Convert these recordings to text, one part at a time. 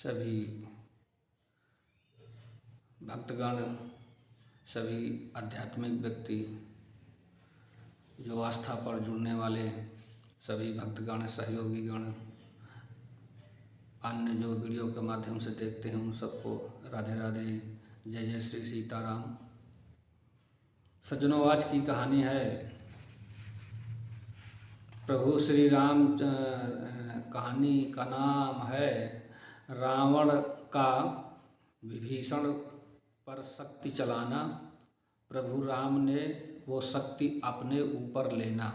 सभी भक्तगण, सभी आध्यात्मिक व्यक्ति, जो आस्था पर जुड़ने वाले सभी भक्तगण, सहयोगीगण, अन्य जो वीडियो के माध्यम से देखते हैं उन सबको राधे राधे, जय जय श्री सीताराम। सज्जनों, आज की कहानी है प्रभु श्री राम। कहानी का नाम है रावण का विभीषण पर शक्ति चलाना, प्रभु राम ने वो शक्ति अपने ऊपर लेना।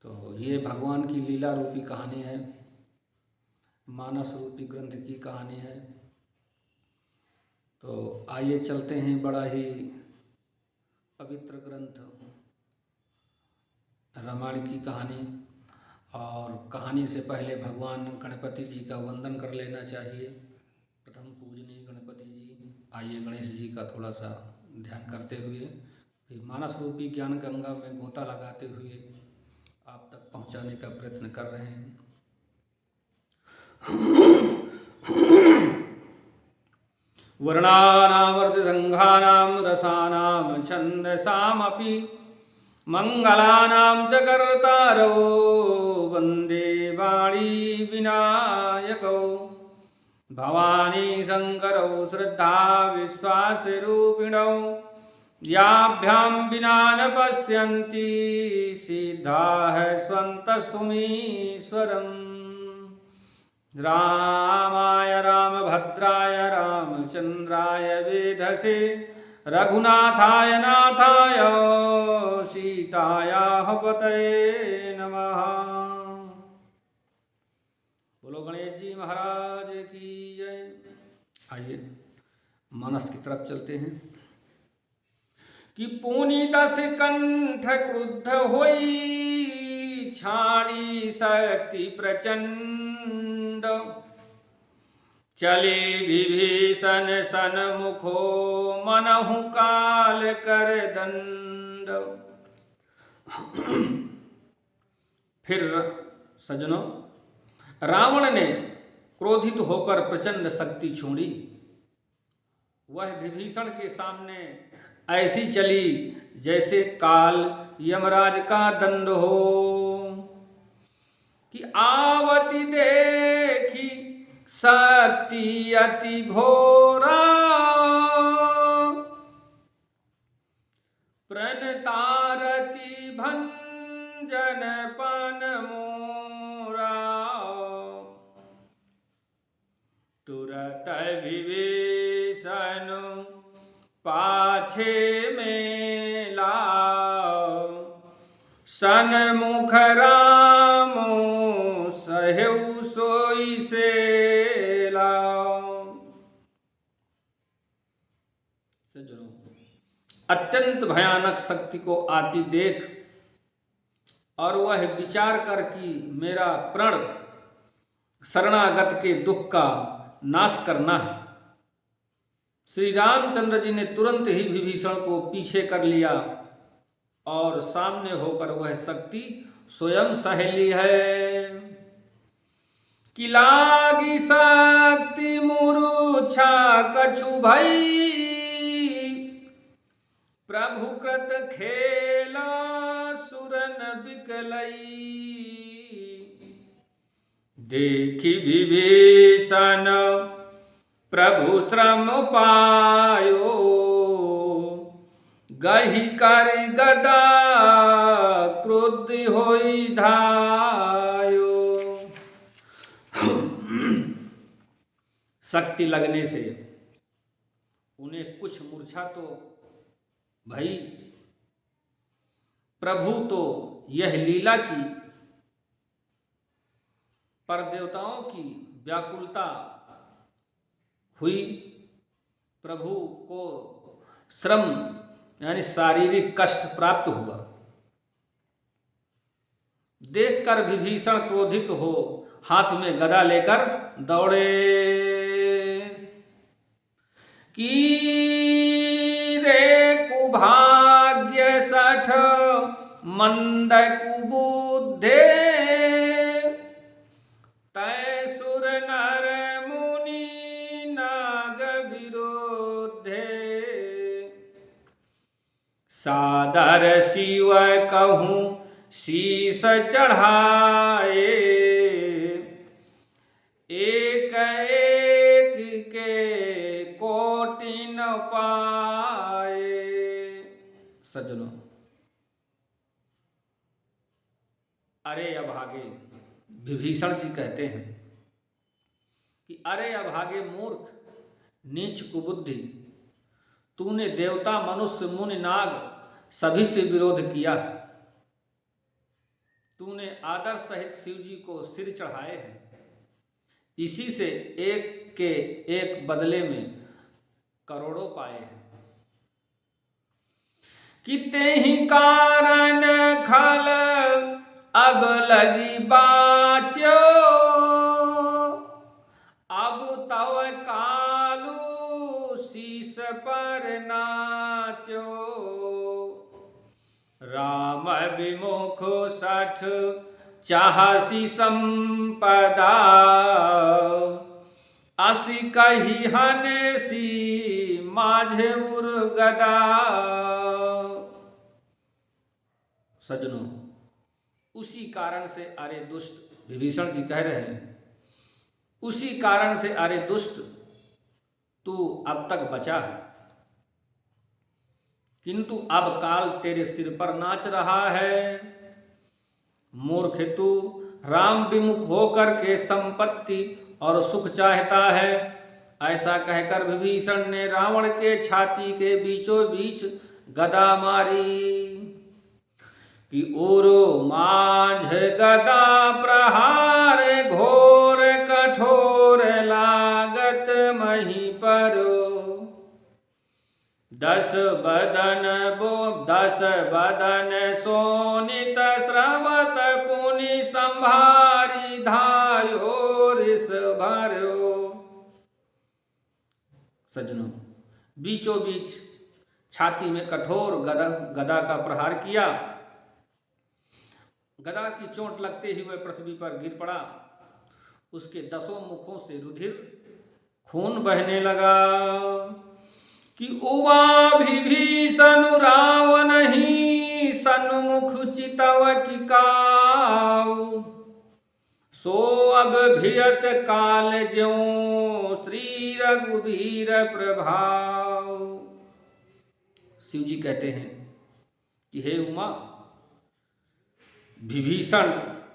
तो ये भगवान की लीला रूपी कहानी है, मानस रूपी ग्रंथ की कहानी है। तो आइए चलते हैं, बड़ा ही पवित्र ग्रंथ रामायण की कहानी। और कहानी से पहले भगवान गणपति जी का वंदन कर लेना चाहिए। प्रथम पूजनीय गणपति जी। आइए गणेश जी का थोड़ा सा ध्यान करते हुए फिर मानस रूपी ज्ञान गंगा में गोता लगाते हुए आप तक पहुंचाने का प्रयत्न कर रहे हैं। वर्णानावर्तसंघानां रसानां छन्दसामपि मंगलानां च कर्तारौ वन्दे वाणी विनायकौ भवानी शंकरौ श्रद्धा विश्वासरूपिणौ याभ्यां विना न पश्यन्ति सिद्धाः स्वन्तस्तुमीश्वरम्। रामाय रामभद्राय रामचन्द्राय वेधसे रघुनाथाय नाथाय सीतायाः पतये नमः। बोलो गणेश जी महाराज की जय। आइए मानस की तरफ चलते हैं कि पुनि दस कंठ क्रुद्ध होई छाड़ी शक्ति प्रचंड चले विभीषण सन्मुखो मनहु काल कर दंड। फिर सज्जनों, रावण ने क्रोधित होकर प्रचंड शक्ति छोड़ी। वह विभीषण के सामने ऐसी चली जैसे काल यमराज का दंड हो कि आवती देखी शक्ति अति घोरा प्रणतारति भंजन पन मोरा। तुरत विभीषण पाछे में लाओ सन्मुख रामो सहेउ सोई से लाओ। सज्जनों, अत्यंत भयानक शक्ति को आती देख और वह विचार कर कि मेरा प्रण शरणागत के दुख का नाश करना है, श्री रामचंद्र जी ने तुरंत ही विभीषण को पीछे कर लिया और सामने होकर वह शक्ति स्वयं सहेली है कि लागी शक्ति मूर्छा कछु भई प्रभु कृत खेला सुरन बिकलई। देखी विभीषण प्रभु श्रम पायो गही कर गदा क्रुद्ध होई धायो। शक्ति लगने से उन्हें कुछ मूर्छा तो भई, प्रभु तो यह लीला की, पर देवताओं की व्याकुलता हुई। प्रभु को श्रम यानी शारीरिक कष्ट प्राप्त हुआ। देखकर विभीषण क्रोधित हो हाथ में गदा लेकर दौड़े कि रे कुभाग्य सठ मंद कुबुद्धे तय सुर आदर शिव कहूँ शीस चढ़ाए, एक एक के कोटि न पाए। सज्जनों, अरे अभागे, विभीषण जी कहते हैं कि अरे अभागे मूर्ख, नीच कुबुद्धि, तूने देवता मनुष्य मुनि नाग सभी से विरोध किया। तूने आदर सहित शिव जी को सिर चढ़ाए हैं, इसी से एक के एक बदले में करोड़ों पाए हैं। किते ही कारण खल अब लगी बाचो, अब तव कालू शीस पर नाचो। राम विमुख सठ चाहसी संपदा, असि कही हनसी माझे उर गदा। सज्जनों, उसी कारण से अरे दुष्ट, विभीषण जी कह रहे हैं, उसी कारण से अरे दुष्ट तू अब तक बचा है, किंतु अब काल तेरे सिर पर नाच रहा है। मूर्ख तू राम विमुख होकर के संपत्ति और सुख चाहता है। ऐसा कहकर विभीषण ने रावण के छाती के बीचों बीच गदा मारी कि उरु माझ गदा प्रहार, घोर कठोर लागत मही परो। 10 बदन सोनित स्रवत पुनि संभारी, धायो रिस भरो। सज्जनों, बीचों बीच छाती में कठोर गदा का प्रहार किया। गदा की चोट लगते ही वह पृथ्वी पर गिर पड़ा। उसके 10 मुखों से रुधिर खून बहने लगा कि उवा विभीषण रावण ही सन्मुख चितव की काऊ। सो अब भियत काल ज्यों श्री रघुबीर प्रभाव। शिव जी कहते हैं कि हे उमा, विभीषण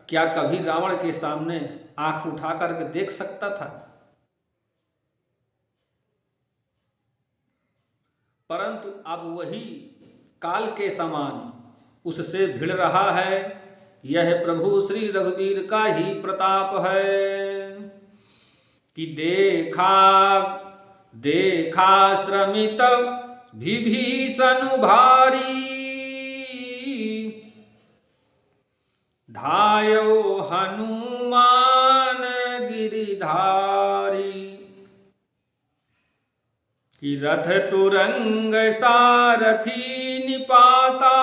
क्या कभी रावण के सामने आंख उठा करके देख सकता था? परंतु अब वही काल के समान उससे भिड़ रहा है। यह प्रभु श्री रघुवीर का ही प्रताप है कि देखा श्रमित विभीषण भारी, धायो हनुमान गिरिधारी। कि रथ तुरंग सारथी निपाता,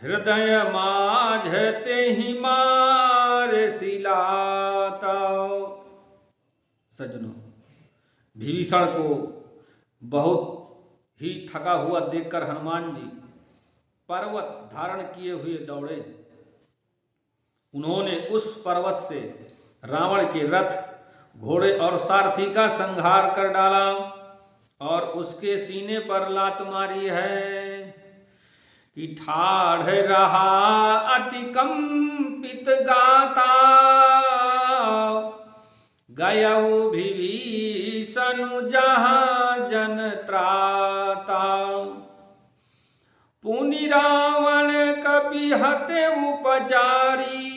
हृदय माझते ही मार सिलाता। सज्जनों, विभीषण को बहुत ही थका हुआ देखकर हनुमान जी पर्वत धारण किए हुए दौड़े। उन्होंने उस पर्वत से रावण के रथ, घोड़े और सारथी का संहार कर डाला और उसके सीने पर लात मारी है कि ठाढ़ रहा अति कंपित गाता, गयऊ विभीषण जहाँ जन त्राता। पुनि रावण कपि हते उपचारी,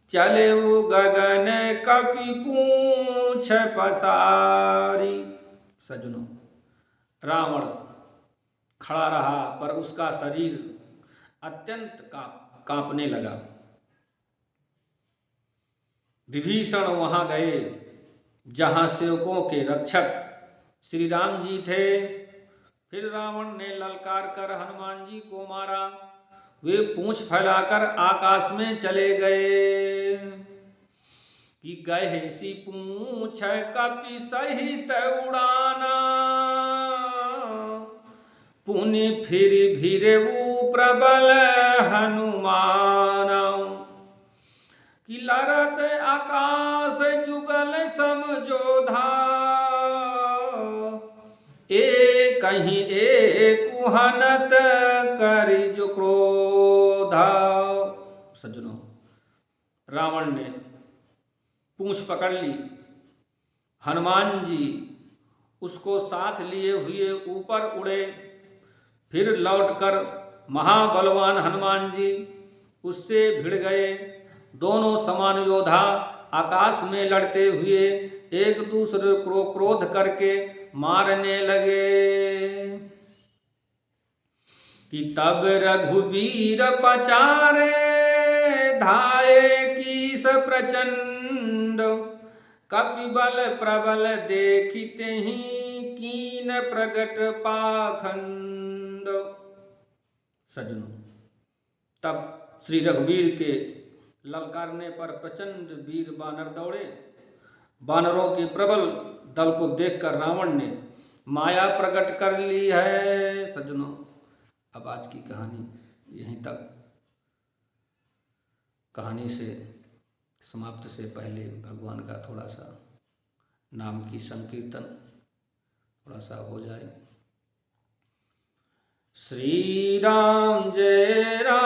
चले वो गगन कपि पूछ पसारी। सज्जनों, रावण खड़ा रहा पर उसका शरीर अत्यंत कांपने लगा। विभीषण वहां गए जहां सेवकों के रक्षक श्री राम जी थे। फिर रावण ने ललकार कर हनुमान जी को मारा। वे पूंछ फैलाकर आकाश में चले गए। कि गहे सी पूछ कपि सहित उड़ाना, पुनि फिर भिरेऊ प्रबल हनुमान, कि लरत आकाश जुगल समझोधा, एक कहीं एक कुहनत करि जो क्रोधा। सज्जनों, रावण ने पूंछ पकड़ ली, हनुमान जी उसको साथ लिए हुए ऊपर उड़े, फिर लौटकर महाबलवान हनुमान जी उससे भिड़ गए। दोनों समान योद्धा आकाश में लड़ते हुए एक दूसरे को क्रोध करके मारने लगे। कि तब रघुवीर पचारे धाये कीस प्रचंड, कपिबल प्रबल देखते ही कीन प्रगट पाखंड। सज्जनों, तब श्री रघुवीर के ललकारने पर प्रचंड वीर बानर दौड़े। बानरों के प्रबल दल को देखकर रावण ने माया प्रकट कर ली है। सज्जनों, अब आज की कहानी यहीं तक। कहानी से समाप्त से पहले भगवान का थोड़ा सा नाम की संकीर्तन थोड़ा सा हो जाए। श्री राम जय राम।